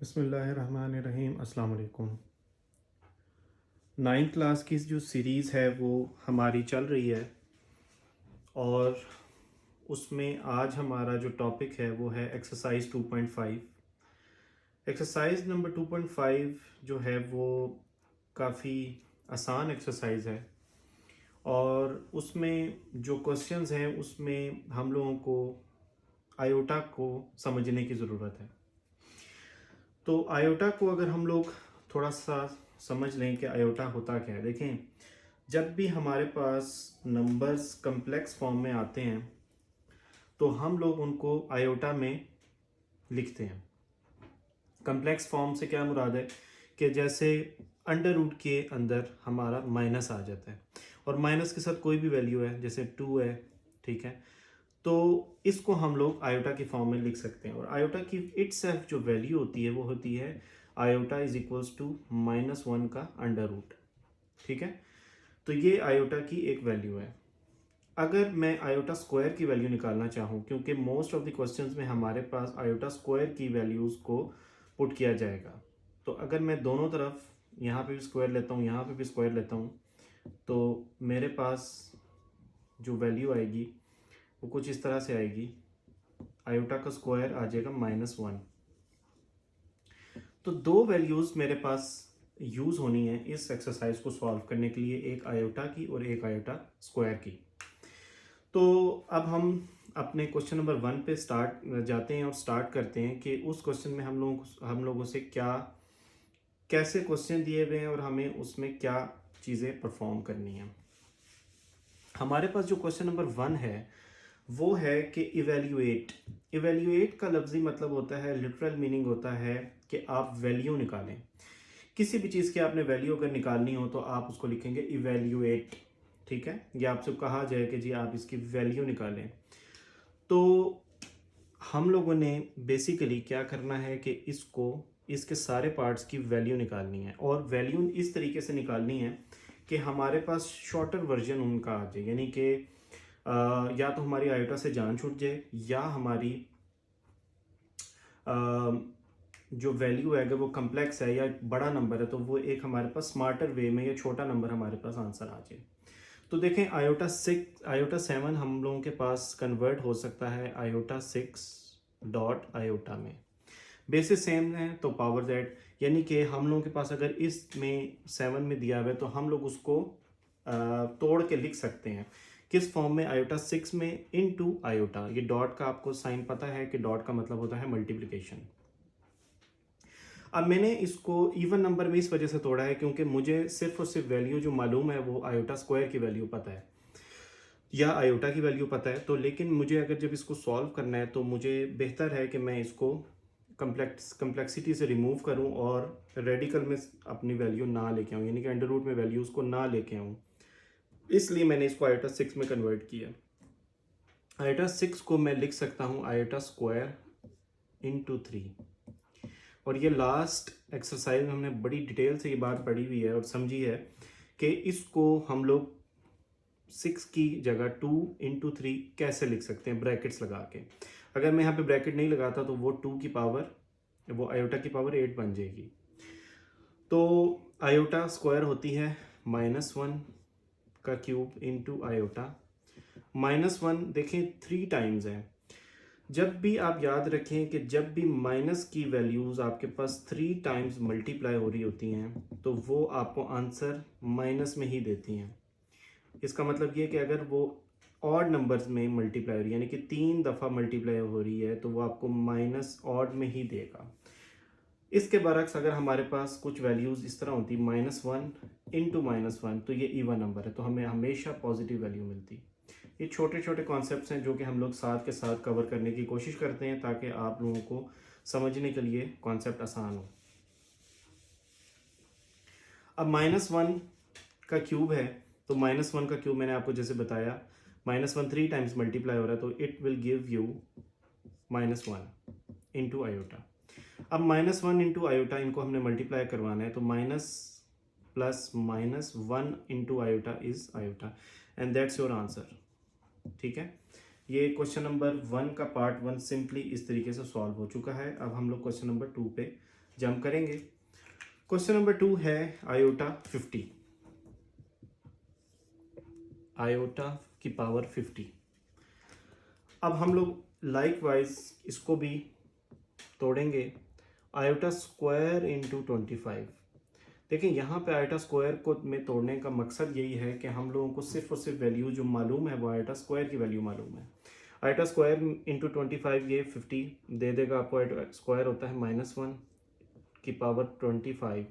बिस्मिल्लाहिर्रहमानिर्रहीम। अस्सलाम वालेकुम। 9th क्लास की जो सीरीज़ है वो हमारी चल रही है और उसमें आज हमारा जो टॉपिक है वो है एक्सरसाइज 2.5। एक्सरसाइज नंबर 2.5 जो है वो काफ़ी आसान एक्सरसाइज है और उसमें जो क्वेश्चंस हैं उसमें हम लोगों को आयोटा को समझने की ज़रूरत है। तो आयोटा को अगर हम लोग थोड़ा सा समझ लें कि आयोटा होता क्या है। देखें, जब भी हमारे पास नंबर्स कम्प्लेक्स फॉर्म में आते हैं तो हम लोग उनको आयोटा में लिखते हैं। कम्प्लेक्स फॉर्म से क्या मुराद है कि जैसे अंडर रूट के अंदर हमारा माइनस आ जाता है और माइनस के साथ कोई भी वैल्यू है, जैसे 2 है, ठीक है, तो इसको हम लोग आयोटा की फॉर्म में लिख सकते हैं। और आयोटा की इटसेल्फ जो वैल्यू होती है वो होती है आयोटा इज इक्वल्स टू -1 का अंडर रूट, ठीक है। तो ये आयोटा की एक वैल्यू है। अगर मैं आयोटा स्क्वायर की वैल्यू निकालना चाहूँ, क्योंकि मोस्ट ऑफ द क्वेश्चंस में हमारे पास आयोटा स्क्वायर की वैल्यूज़ को पुट किया जाएगा, तो अगर मैं दोनों तरफ यहाँ पे भी स्क्वायर लेता हूँ, यहाँ पे भी स्क्वायर लेता हूँ, तो मेरे पास जो वैल्यू आएगी वो कुछ इस तरह से आएगी। आयोटा का स्क्वायर आ जाएगा -1। तो दो वैल्यूज़ मेरे पास यूज़ होनी है इस एक्सरसाइज को सॉल्व करने के लिए, एक आयोटा की और एक आयोटा स्क्वायर की। तो अब हम अपने क्वेश्चन नंबर 1 पे स्टार्ट जाते हैं और स्टार्ट करते हैं कि उस क्वेश्चन में हम लोगों से क्या कैसे क्वेश्चन दिए हुए हैं और हमें उसमें क्या चीज़ें परफॉर्म करनी है। हमारे पास जो क्वेश्चन नंबर 1 है वो है कि इवेल्युएट। इवेल्युएट का लफ्ज़ी मतलब होता है, लिटरल मीनिंग होता है कि आप वैल्यू निकालें। किसी भी चीज़ की आपने वैल्यू अगर निकालनी हो तो आप उसको लिखेंगे इवेल्युएट, ठीक है। या आपसे कहा जाए कि जी आप इसकी वैल्यू निकालें, तो हम लोगों ने बेसिकली क्या करना है कि इसके सारे पार्ट्स की वैल्यू निकालनी है और वैल्यू इस तरीके से निकालनी है कि हमारे पास शॉर्टर वर्जन उनका आ जाए, यानी कि या तो हमारी आयोटा से जान छूट जाए या हमारी जो वैल्यू है अगर वो कम्प्लेक्स है या बड़ा नंबर है तो वो एक हमारे पास स्मार्टर वे में या छोटा नंबर हमारे पास आंसर आ जाए। तो देखें, आयोटा 7 हम लोगों के पास कन्वर्ट हो सकता है आयोटा 6 डॉट आयोटा में। बेसिस सेम है तो पावर दैट, यानी कि हम लोगों के पास अगर इसमें 7 में दिया हुआ है तो हम लोग उसको तोड़ के लिख सकते हैं किस फॉर्म में, आयोटा 6 में इनटू आयोटा। ये डॉट का आपको साइन पता है कि डॉट का मतलब होता है मल्टीप्लिकेशन। अब मैंने इसको इवन नंबर में इस वजह से तोड़ा है क्योंकि मुझे सिर्फ और सिर्फ वैल्यू जो मालूम है वो आयोटा स्क्वायर की वैल्यू पता है या आयोटा की वैल्यू पता है। तो लेकिन मुझे अगर जब इसको सॉल्व करना है तो मुझे बेहतर है कि मैं इसको कम्प्लेक्सिटी से रिमूव करूं और रेडिकल में अपनी वैल्यू ना लेके आऊं, यानी कि अंडर रूट में वैल्यूज़ को ना लेके आऊं। इसलिए मैंने इसको आयोटा 6 में कन्वर्ट किया। आयोटा 6 को मैं लिख सकता हूं आयोटा स्क्वायर इंटू 3। और ये लास्ट एक्सरसाइज में हमने बड़ी डिटेल से ये बात पढ़ी हुई है और समझी है कि इसको हम लोग 6 की जगह 2 इंटू 3 कैसे लिख सकते हैं ब्रैकेट्स लगा के। अगर मैं यहाँ पे ब्रैकेट नहीं लगाता तो वो 2 की पावर, वो आयोटा की पावर 8 बन जाएगी। तो आयोटा स्क्वायर होती है -1 का क्यूब इंटू आयोटा। -1 देखें 3 टाइम्स है। जब भी आप याद रखें कि जब भी माइनस की वैल्यूज़ आपके पास 3 टाइम्स मल्टीप्लाई हो रही होती हैं तो वो आपको आंसर माइनस में ही देती हैं। इसका मतलब ये कि अगर वो ऑड नंबर्स में मल्टीप्लाई हो रही है, यानी कि 3 दफ़ा मल्टीप्लाई हो रही है, तो वो आपको माइनस ऑड में ही देगा। इसके बरक्स अगर हमारे पास कुछ वैल्यूज़ इस तरह होती -1 इंटू -1 तो ये इवन नंबर है, तो हमें हमेशा पॉजिटिव वैल्यू मिलती। ये छोटे छोटे कॉन्सेप्ट्स हैं जो कि हम लोग साथ के साथ कवर करने की कोशिश करते हैं ताकि आप लोगों को समझने के लिए कॉन्सेप्ट आसान हो। अब -1 का क्यूब है, तो -1 का क्यूब मैंने आपको जैसे बताया, -1 3 टाइम्स मल्टीप्लाई हो रहा है तो it will give you -1 into iota. अब -1 इंटू आयोटा इनको हमने मल्टीप्लाई करवाना है, तो minus plus -1 into iota is iota and that's your answer, ठीक है। ये क्वेश्चन नंबर 1 का पार्ट 1 सिंपली इस तरीके से सॉल्व हो चुका है। अब हम लोग क्वेश्चन नंबर 2 पे जंप करेंगे। क्वेश्चन नंबर 2 है आयोटा 50, आयोटा की पावर 50। अब हम लोग लाइक वाइज इसको भी तोड़ेंगे, आयोटा स्क्वायर इंटू 25। देखिए यहाँ पे आयोटा स्क्वायर को में तोड़ने का मकसद यही है कि हम लोगों को सिर्फ और सिर्फ वैल्यू जो मालूम है वो आयोटा स्क्वायर की वैल्यू मालूम है। आयोटा स्क्वायर इंटू 25 ये 50 दे देगा आपको। आयोटा स्क्वायर होता है -1 की पावर 25,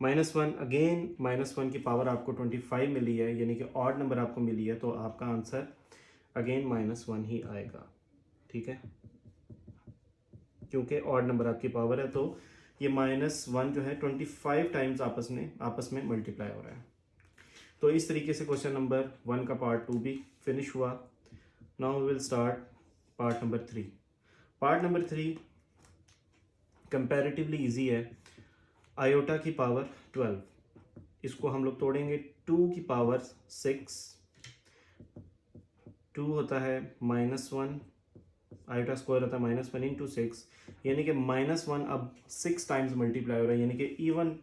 -1 अगेन -1 की पावर आपको 25 मिली है, यानी कि ऑड नंबर आपको मिली है, तो आपका आंसर अगेन -1 ही आएगा। ठीक है, क्योंकि ऑड नंबर आपकी पावर है, तो ये -1 जो है 25 टाइम्स आपस में मल्टीप्लाई हो रहा है। तो इस तरीके से क्वेश्चन नंबर 1 का पार्ट 2 भी फिनिश हुआ। Now we will start part number 3। Part number 3 comparatively easy है। आयोटा की पावर 12, इसको हम लोग तोड़ेंगे। 2 की पावर 6, 2 होता है -1, आयोटा स्क्वायर होता है -1 इंटू 6, यानी कि -1 अब 6 टाइम्स मल्टीप्लाई हो रहा है, यानी कि even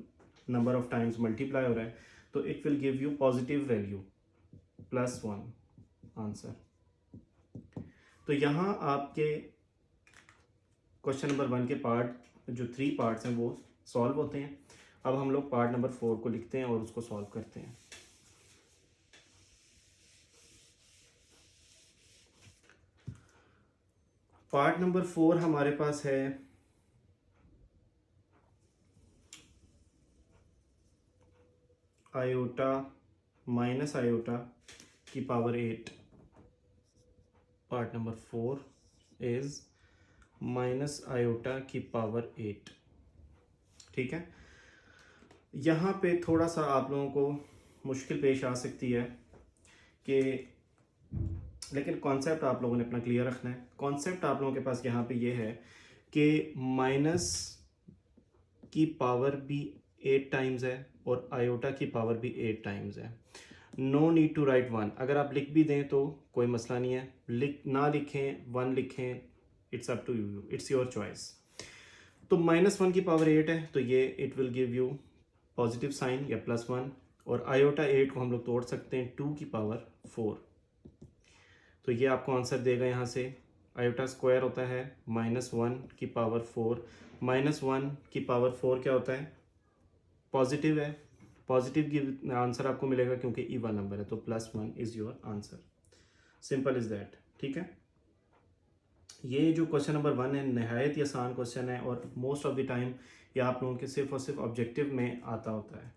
number of times multiply हो रहा है, तो it will give you positive value +1 answer. तो यहाँ आपके क्वेश्चन नंबर 1 के पार्ट जो 3 पार्ट्स हैं वो सॉल्व होते हैं। अब हम लोग पार्ट नंबर 4 को लिखते हैं और उसको सॉल्व करते हैं। पार्ट नंबर 4 हमारे पास है आयोटा माइनस आयोटा की power 8। Part number 4 is minus iota की पावर 8। ठीक है, यहाँ पे थोड़ा सा आप लोगों को मुश्किल पेश आ सकती है कि, लेकिन कॉन्सेप्ट आप लोगों ने अपना क्लियर रखना है। कॉन्सेप्ट आप लोगों के पास यहाँ पे ये है कि माइनस की पावर भी 8 टाइम्स है और आयोटा की पावर भी 8 टाइम्स है। नो नीड टू राइट 1, अगर आप लिख भी दें तो कोई मसला नहीं है, ना लिखें 1 लिखें, it's up to you, it's your choice. तो -1 की पावर 8 है, तो ये it will give you positive sign या +1, और आयोटा 8 को हम लोग तोड़ सकते हैं 2 की पावर 4, तो ये आपको आंसर देगा यहाँ से। आयोटा स्क्वायर होता है -1 की पावर 4, -1 की पावर 4 क्या होता है, पॉजिटिव है, पॉजिटिव की आंसर आपको मिलेगा क्योंकि इवन नंबर है, तो +1 is your answer. Simple is that. ठीक है, ये जो क्वेश्चन नंबर 1 है नहायत ही आसान क्वेश्चन है और मोस्ट ऑफ द टाइम ये आप लोगों के सिर्फ और सिर्फ ऑब्जेक्टिव में आता होता है,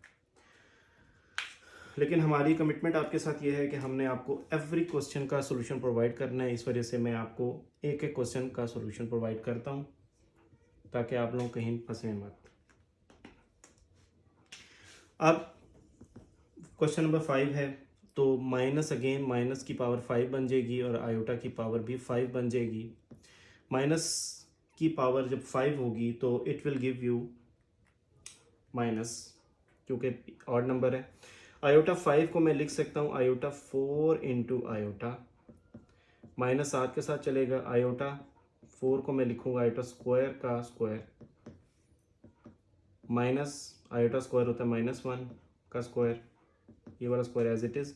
लेकिन हमारी कमिटमेंट आपके साथ ये है कि हमने आपको एवरी क्वेश्चन का सोल्यूशन प्रोवाइड करना है। इस वजह से मैं आपको एक एक क्वेश्चन का सोल्यूशन प्रोवाइड करता हूँ ताकि आप लोग कहीं फंसे मत। अब क्वेश्चन नंबर 5 है, तो माइनस अगेन माइनस की पावर 5 बन जाएगी और आयोटा की पावर भी 5 बन जाएगी। माइनस की पावर जब 5 होगी तो it will give you minus, क्योंकि ऑड नंबर है। आयोटा 5 को मैं लिख सकता हूँ आयोटा 4 इंटू आयोटा, -7 के साथ चलेगा। आयोटा 4 को मैं लिखूँगा आयोटा स्क्वायर का स्क्वायर, माइनस आयोटा स्क्वायर होता है -1 का स्क्वायर, ये वाला स्क्वायर एज इट इज़,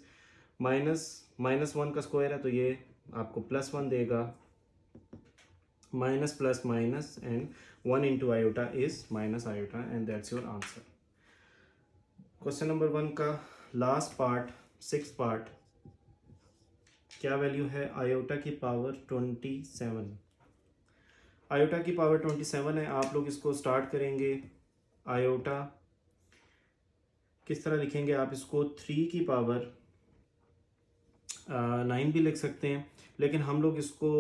-1 का स्क्वायर है तो ये आपको +1 देगा, minus plus minus and 1 into iota is minus iota and that's your answer. Question number 1 का लास्ट पार्ट, 6th पार्ट, क्या वैल्यू है आयोटा की पावर 27। आयोटा की पावर 27 है। आप लोग इसको स्टार्ट करेंगे, आयोटा किस तरह लिखेंगे आप इसको, 3 की पावर 9 भी लिख सकते हैं, लेकिन हम लोग इसको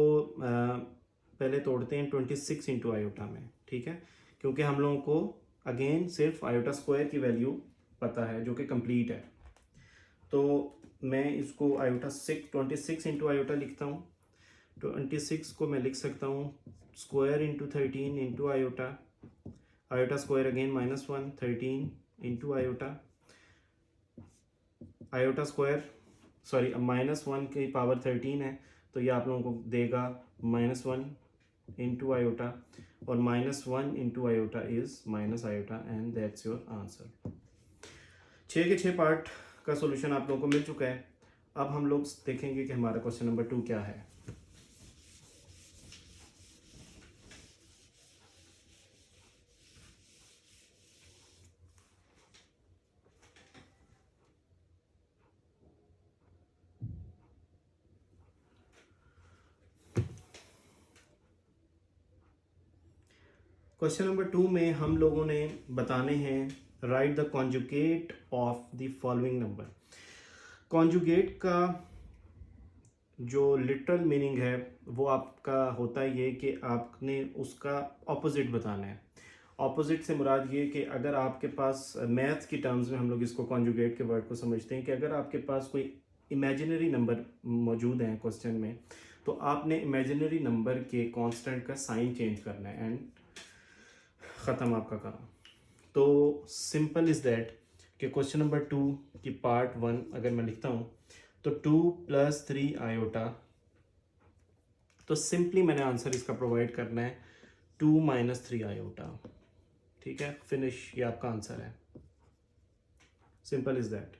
पहले तोड़ते हैं 26 इंटू आयोटा में। ठीक है, क्योंकि हम लोगों को अगेन सिर्फ आयोटा स्क्वायर की वैल्यू पता है जो कि कंप्लीट है, तो मैं इसको आयोटा 26 इंटू आयोटा लिखता हूँ। 26 को मैं लिख सकता हूँ square into 13 into iota, iota square again -1, 13 into iota, iota square sorry -1 की पावर 13 है तो ये आप लोगों को देगा -1 इंटू आयोटा, और -1 into iota is minus iota and that's your answer. 6 के 6 पार्ट का सॉल्यूशन आप लोगों को मिल चुका है। अब हम लोग देखेंगे कि हमारा क्वेश्चन नंबर 2 क्या है। क्वेश्चन नंबर 2 में हम लोगों ने बताने हैं right the conjugate of the following number. Conjugate का जो लिटरल मीनिंग है वो आपका होता है ये कि आपने उसका ऑपोजिट बताना है। ऑपोजिट से मुराद ये कि अगर आपके पास मैथ्स की टर्म्स में हम लोग इसको कॉन्जुगेट के वर्ड को समझते हैं कि अगर आपके पास कोई इमेजिनरी नंबर मौजूद हैं क्वेश्चन में, तो आपने इमेजिनरी नंबर के कांस्टेंट का साइन चेंज करना है एंड ख़त्म आपका काम। तो सिंपल इज़ दैट कि क्वेश्चन नंबर 2 की पार्ट 1 अगर मैं लिखता हूँ तो 2 + 3 आयोटा, तो सिंपली मैंने आंसर इसका प्रोवाइड करना है 2 - 3 आयोटा। ठीक है, फिनिश, ये आपका आंसर है। सिंपल इज़ दैट,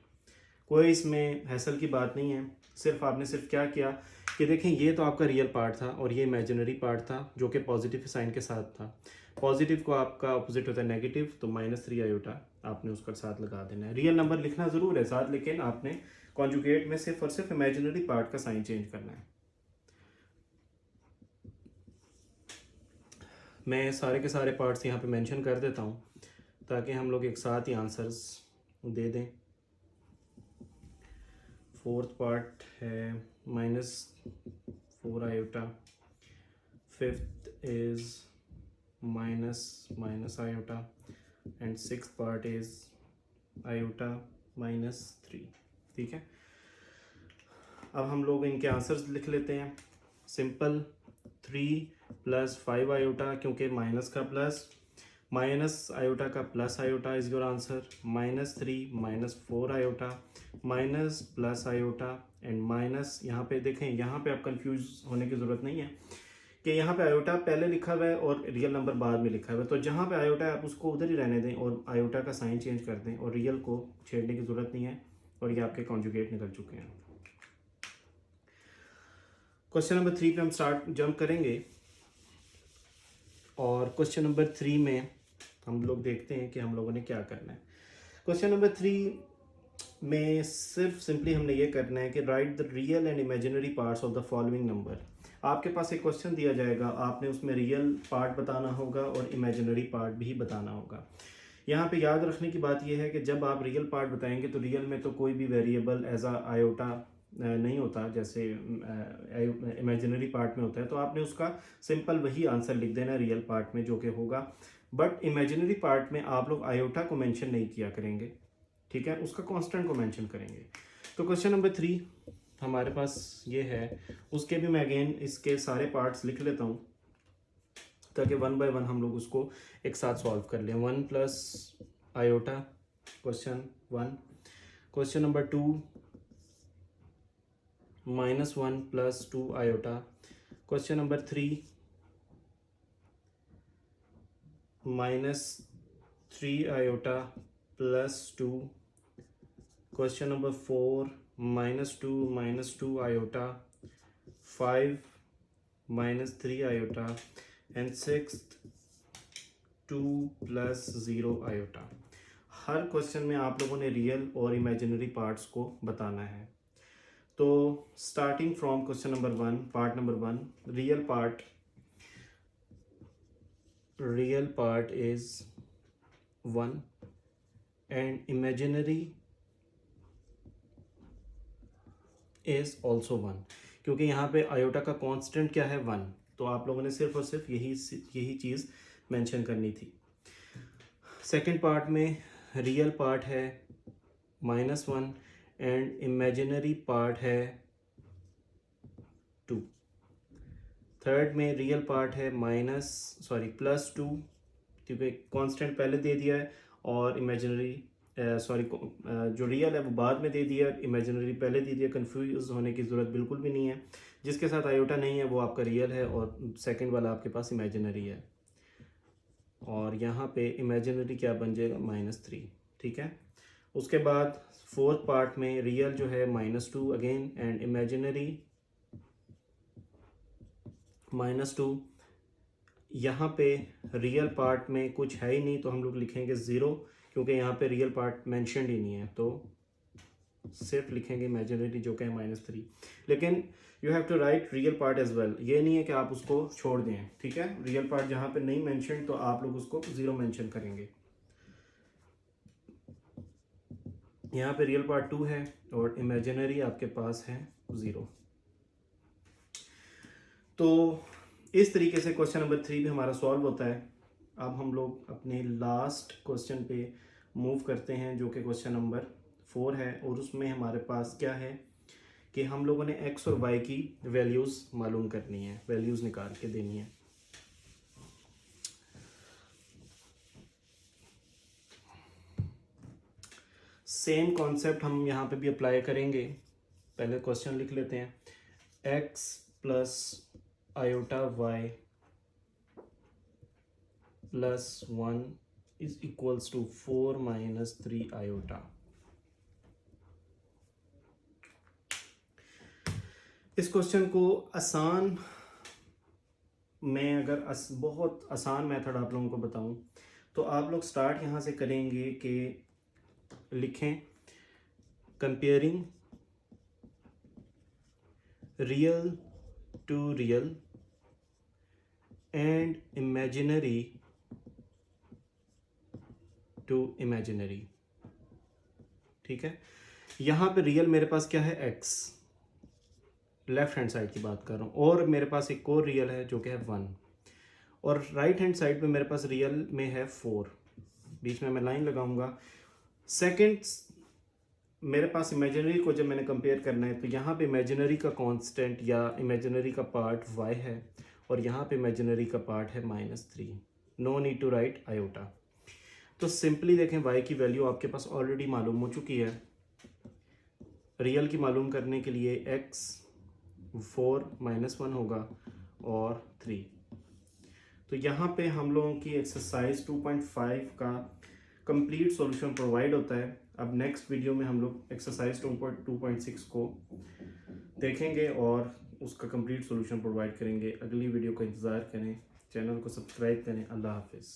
कोई इसमें हैसल की बात नहीं है। सिर्फ क्या किया कि देखें, ये तो आपका रियल पार्ट था और ये इमेजिनरी पार्ट था जो कि पॉजिटिव साइन के साथ था। पॉजिटिव को आपका अपोजिट होता है नेगेटिव, तो -3 आयोटा आपने उसका साथ लगा देना है। रियल नंबर लिखना ज़रूर है साथ, लेकिन आपने कॉन्जुगेट में सिर्फ और सिर्फ इमेजिनरी पार्ट का साइन चेंज करना है। मैं सारे के सारे पार्ट्स यहाँ पे मेंशन कर देता हूँ ताकि हम लोग एक साथ ही आंसर्स दे दें। फोर्थ पार्ट है -4 iota, fifth is minus iota and sixth part is iota -3। ठीक है, अब हम लोग इनके आंसर्स लिख लेते हैं। सिंपल, 3 + 5 आयोटा, क्योंकि माइनस का प्लस, माइनस आयोटा का plus iota is your answer. -3 - 4 iota, minus plus iota and minus, यहाँ पे देखें, यहाँ पे आप कंफ्यूज होने की ज़रूरत नहीं है कि यहाँ पे आयोटा पहले लिखा हुआ है और रियल नंबर बाद में लिखा हुआ है। तो जहाँ पे आयोटा है आप उसको उधर ही रहने दें और आयोटा का साइन चेंज कर दें और रियल को छेड़ने की ज़रूरत नहीं है। और ये आपके कॉन्जुगेट निकल चुके हैं। क्वेश्चन नंबर 3 पे हम जंप करेंगे और क्वेश्चन नंबर 3 में हम लोग देखते हैं कि हम लोगों ने क्या करना है। क्वेश्चन नंबर 3 में सिंपली हमने ये करना है कि right the real and imaginary parts of the following number. आपके पास एक क्वेश्चन दिया जाएगा, आपने उसमें रियल पार्ट बताना होगा और इमेजिनरी पार्ट भी बताना होगा। यहाँ पे याद रखने की बात यह है कि जब आप रियल पार्ट बताएंगे तो रियल में तो कोई भी वेरिएबल एज आ आयोटा नहीं होता, जैसे इमेजिनरी पार्ट में होता है। तो आपने उसका सिंपल वही आंसर लिख देना रियल पार्ट में जो कि होगा। बट इमेजिनरी पार्ट में आप लोग आयोटा को मेंशन नहीं किया करेंगे, ठीक है, उसका कांस्टेंट को मेंशन करेंगे। तो क्वेश्चन नंबर 3 हमारे पास ये है, उसके भी मैं अगेन इसके सारे पार्ट्स लिख लेता हूँ ताकि 1 बाय 1 हम लोग उसको एक साथ सॉल्व कर लें। 1 + iota, question 1। Question number 2, -1 + 2 iota. Question number 3, -3 iota +2। Question number 4, -2 iota, 5 -3 iota and 6th 2 + 0 iota. Her question में आप लोगों ने रियल और इमेजिनरी पार्ट्स को बताना है। तो starting from question number 1, part number 1, real part is 1 and imaginary is also 1, क्योंकि यहाँ पे आयोटा का कांस्टेंट क्या है, 1। तो आप लोगों ने सिर्फ और सिर्फ यही चीज़ मेंशन करनी थी। सेकंड पार्ट में रियल पार्ट है -1 एंड इमेजिनरी पार्ट है 2। थर्ड में रियल पार्ट है +2, क्योंकि कांस्टेंट पहले दे दिया है और इमेजिनरी जो रियल है वो बाद में दे दिया, इमेजिनरी पहले दे दिया। कंफ्यूज होने की ज़रूरत बिल्कुल भी नहीं है। जिसके साथ आयोटा नहीं है वो आपका रियल है और सेकंड वाला आपके पास इमेजिनरी है। और यहाँ पे इमेजिनरी क्या बन जाएगा -3, ठीक है। उसके बाद फोर्थ पार्ट में रियल जो है -2 अगेन एंड इमेजिनरी -2। यहाँ पे रियल पार्ट में कुछ है ही नहीं तो हम लोग लिखेंगे 0, क्योंकि यहाँ पे रियल पार्ट मेंशनड ही नहीं है, तो सिर्फ लिखेंगे इमेजिनरी जो कि है -3। लेकिन you have to write real part as well, ये नहीं है कि आप उसको छोड़ दें, ठीक है। रियल पार्ट जहाँ पे नहीं मेंशन तो आप लोग उसको 0 मेंशन करेंगे। यहाँ पे रियल पार्ट 2 है और इमेजिनरी आपके पास है 0। तो इस तरीके से क्वेश्चन नंबर 3 भी हमारा सॉल्व होता है। अब हम लोग अपने लास्ट क्वेश्चन पे मूव करते हैं जो कि क्वेश्चन नंबर 4 है, और उसमें हमारे पास क्या है कि हम लोगों ने x और y की वैल्यूज़ मालूम करनी है, वैल्यूज़ निकाल के देनी है। सेम कॉन्सेप्ट हम यहाँ पे भी अप्लाई करेंगे। पहले क्वेश्चन लिख लेते हैं, x plus iota y plus 1 is equals to 4 minus 3 iota. इस क्वेश्चन को आसान, मैं अगर बहुत आसान मेथड आप लोगों को बताऊं तो आप लोग स्टार्ट यहाँ से करेंगे कि लिखें comparing real to real and imaginary to imaginary, ठीक है। यहाँ पे रियल मेरे पास क्या है x, लेफ्ट हैंड साइड की बात कर रहा हूँ, और मेरे पास एक और रियल है जो कि है 1, और राइट हैंड साइड पे मेरे पास रियल में है 4, बीच में मैं लाइन लगाऊंगा। सेकंड मेरे पास इमेजिनरी को जब मैंने कंपेयर करना है तो यहाँ पे इमेजिनरी का कांस्टेंट या इमेजिनरी का पार्ट y है और यहाँ पे इमेजिनरी का पार्ट है -3। No need to write iota. तो सिंपली देखें y की वैल्यू आपके पास ऑलरेडी मालूम हो चुकी है। रियल की मालूम करने के लिए x 4 - 1 होगा और 3। तो यहाँ पे हम लोगों की एक्सरसाइज 2.5 का कंप्लीट सॉल्यूशन प्रोवाइड होता है। अब नेक्स्ट वीडियो में हम लोग एक्सरसाइज 2.6 को देखेंगे और उसका कंप्लीट सॉल्यूशन प्रोवाइड करेंगे। अगली वीडियो का इंतज़ार करें, चैनल को सब्सक्राइब करें। अल्लाह हाफिज़।